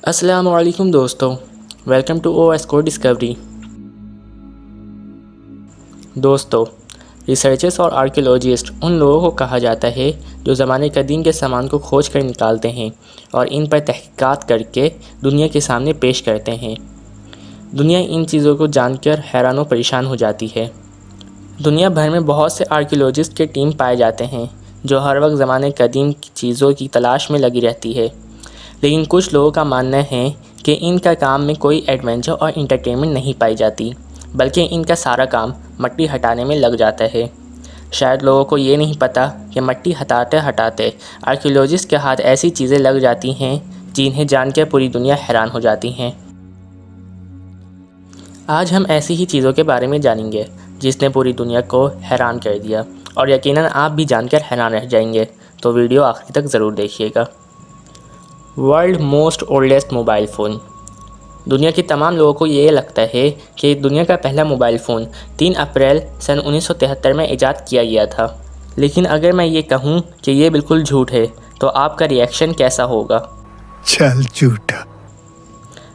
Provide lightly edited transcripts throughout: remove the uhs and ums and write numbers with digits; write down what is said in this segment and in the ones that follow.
السلام علیکم دوستوں، ویلکم ٹو او ایس کو ڈسکوری۔ دوستو، ریسرچرز اور آرکیولوجسٹ ان لوگوں کو کہا جاتا ہے جو زمانے قدیم کے سامان کو کھوج کر نکالتے ہیں اور ان پر تحقیقات کر کے دنیا کے سامنے پیش کرتے ہیں۔ دنیا ان چیزوں کو جان کر حیران و پریشان ہو جاتی ہے۔ دنیا بھر میں بہت سے آرکیولوجسٹ کے ٹیم پائے جاتے ہیں جو ہر وقت زمانے قدیم کی چیزوں کی تلاش میں لگی رہتی ہے، لیکن کچھ لوگوں کا ماننا ہے کہ ان کا کام میں کوئی ایڈونچر اور انٹرٹینمنٹ نہیں پائی جاتی، بلکہ ان کا سارا کام مٹی ہٹانے میں لگ جاتا ہے۔ شاید لوگوں کو یہ نہیں پتہ کہ مٹی ہٹاتے ہٹاتے آرکیولوجسٹ کے ہاتھ ایسی چیزیں لگ جاتی ہیں جنہیں جان کے پوری دنیا حیران ہو جاتی ہیں۔ آج ہم ایسی ہی چیزوں کے بارے میں جانیں گے جس نے پوری دنیا کو حیران کر دیا، اور یقیناً آپ بھی جان کر حیران رہ جائیں گے، تو ویڈیو آخر تک ضرور دیکھیے گا۔ World most oldest mobile phone. دنیا کے تمام لوگوں کو یہ لگتا ہے کہ دنیا کا پہلا موبائل فون 3 اپریل سن 1973 میں ایجاد کیا گیا تھا، لیکن اگر میں یہ کہوں کہ یہ بالکل جھوٹ ہے تو آپ کا ری ایکشن کیسا ہوگا؟ چل جھوٹا۔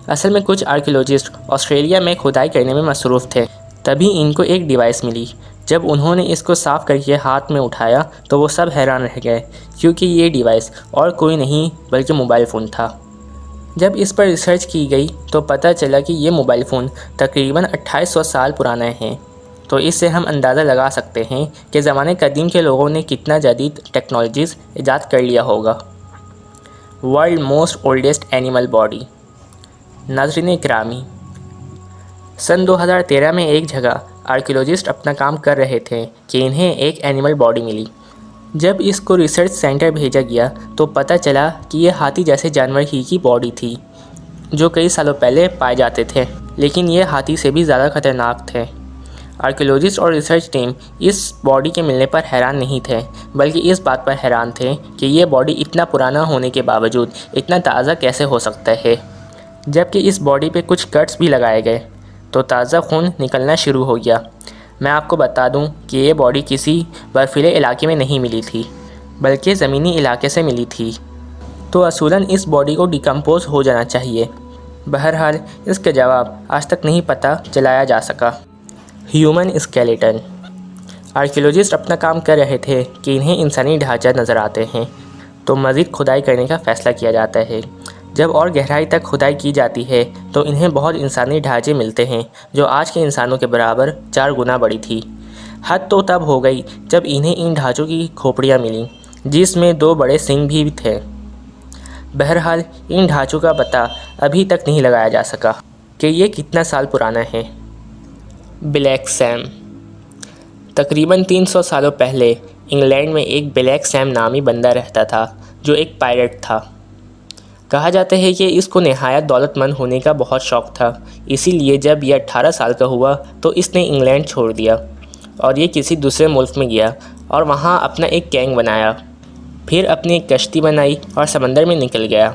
اصل میں کچھ آرکیولوجسٹ آسٹریلیا میں کھدائی کرنے میں مصروف تھے، تبھی ان کو ایک ڈیوائس ملی۔ جب انہوں نے اس کو صاف کر کے ہاتھ میں اٹھایا تو وہ سب حیران رہ گئے، کیونکہ یہ ڈیوائس اور کوئی نہیں بلکہ موبائل فون تھا۔ جب اس پر ریسرچ کی گئی تو پتہ چلا کہ یہ موبائل فون تقریباً 2800 سال پرانا ہے، تو اس سے ہم اندازہ لگا سکتے ہیں کہ زمانے قدیم کے لوگوں نے کتنا جدید ٹیکنالوجیز ایجاد کر لیا ہوگا۔ World most oldest animal body. ناظرین گرامی، سن 2013 میں ایک جگہ آرکیولوجسٹ اپنا کام کر رہے تھے کہ انہیں ایک اینیمل باڈی ملی۔ جب اس کو ریسرچ سینٹر بھیجا گیا تو پتہ چلا کہ یہ ہاتھی جیسے جانور ہی کی باڈی تھی جو کئی سالوں پہلے پائے جاتے تھے، لیکن یہ ہاتھی سے بھی زیادہ خطرناک تھے۔ آرکیولوجسٹ اور ریسرچ ٹیم اس باڈی کے ملنے پر حیران نہیں تھے، بلکہ اس بات پر حیران تھے کہ یہ باڈی اتنا پرانا ہونے کے باوجود اتنا تازہ کیسے ہو سکتا ہے۔ جبکہ اس باڈی پہ کچھ کٹس بھی لگائے گئے تو تازہ خون نکلنا شروع ہو گیا۔ میں آپ کو بتا دوں کہ یہ باڈی کسی برفیلے علاقے میں نہیں ملی تھی، بلکہ زمینی علاقے سے ملی تھی، تو اصولاً اس باڈی کو ڈیکمپوز ہو جانا چاہیے۔ بہرحال اس کا جواب آج تک نہیں پتہ چلایا جا سکا۔ Human skeleton. آرکیولوجسٹ اپنا کام کر رہے تھے کہ انہیں انسانی ڈھانچہ نظر آتے ہیں، تو مزید کھدائی کرنے کا فیصلہ کیا جاتا ہے۔ جب اور گہرائی تک کھدائی کی جاتی ہے تو انہیں بہت انسانی ڈھانچے ملتے ہیں جو آج کے انسانوں کے برابر 4 گنا بڑی تھی۔ حد تو تب ہو گئی جب انہیں ان ڈھانچوں کی کھوپڑیاں ملیں جس میں 2 بڑے سینگ بھی تھے۔ بہرحال ان ڈھانچوں کا پتہ ابھی تک نہیں لگایا جا سکا کہ یہ کتنا سال پرانا ہے۔ Black same. تقریباً 300 سالوں پہلے انگلینڈ میں ایک بلیک سیم نامی بندہ رہتا تھا جو ایک پائرٹ تھا۔ کہا جاتا ہے کہ اس کو نہایت دولت مند ہونے کا بہت شوق تھا، اسی لیے جب یہ 18 سال کا ہوا تو اس نے انگلینڈ چھوڑ دیا اور یہ کسی دوسرے ملک میں گیا اور وہاں اپنا ایک گینگ بنایا، پھر اپنی ایک کشتی بنائی اور سمندر میں نکل گیا۔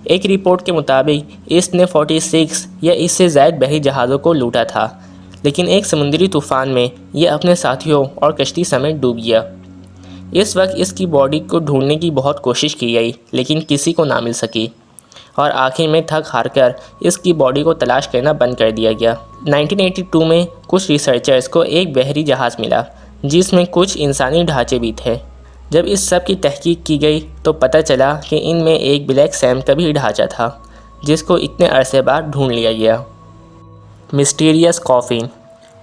ایک رپورٹ کے مطابق اس نے 46 یا اس سے زائد بحری جہازوں کو لوٹا تھا، لیکن ایک سمندری طوفان میں یہ اپنے ساتھیوں اور کشتی سمیت ڈوب گیا۔ اس وقت اس کی باڈی کو ڈھونڈنے کی بہت کوشش کی گئی لیکن کسی کو نہ مل سکی، اور آخر میں تھک ہار کر اس کی باڈی کو تلاش کرنا بند کر دیا گیا۔ 1982 میں کچھ ریسرچرز کو ایک بحری جہاز ملا جس میں کچھ انسانی ڈھانچے بھی تھے۔ جب اس سب کی تحقیق کی گئی تو پتہ چلا کہ ان میں ایک بلیک سیم کا بھی ڈھانچہ تھا جس کو اتنے عرصے بعد ڈھونڈ لیا گیا۔ مسٹیریس کافن۔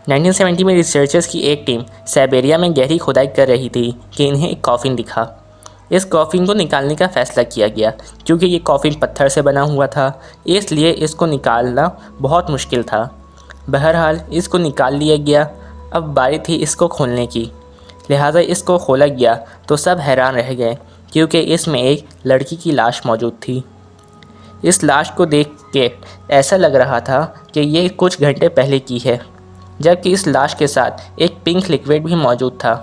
1970 میں ریسرچرز کی ایک ٹیم سائبیریا میں گہری کھدائی کر رہی تھی کہ انہیں ایک کافن دکھا۔ اس کافن کو نکالنے کا فیصلہ کیا گیا کیونکہ یہ کافن پتھر سے بنا ہوا تھا، اس لیے اس کو نکالنا بہت مشکل تھا۔ بہرحال اس کو نکال لیا گیا۔ اب باری تھی اس کو کھولنے کی، لہٰذا اس کو کھولا گیا تو سب حیران رہ گئے کیونکہ اس میں ایک لڑکی کی لاش موجود تھی۔ اس لاش کو دیکھ کے ایسا لگ رہا تھا کہ یہ کچھ گھنٹے پہلے کی ہے، جبکہ اس لاش کے ساتھ ایک پنک لیکوڈ بھی موجود تھا۔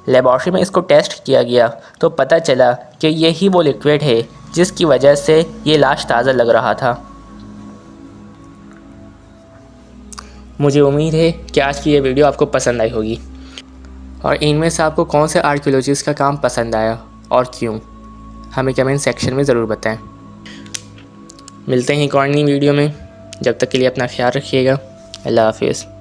لیبارٹری میں اس کو ٹیسٹ کیا گیا تو پتہ چلا کہ یہی وہ لیکوڈ ہے جس کی وجہ سے یہ لاش تازہ لگ رہا تھا۔ مجھے امید ہے کہ آج کی یہ ویڈیو آپ کو پسند آئی ہوگی، اور ان میں سے آپ کو کون سے آرکیولوجسٹ کا کام پسند آیا اور کیوں، ہمیں کمنٹ سیکشن میں ضرور بتائیں۔ ملتے ہیں ایک اور نئی ویڈیو میں، جب تک کے لیے اپنا خیال رکھیے گا۔ اللہ حافظ۔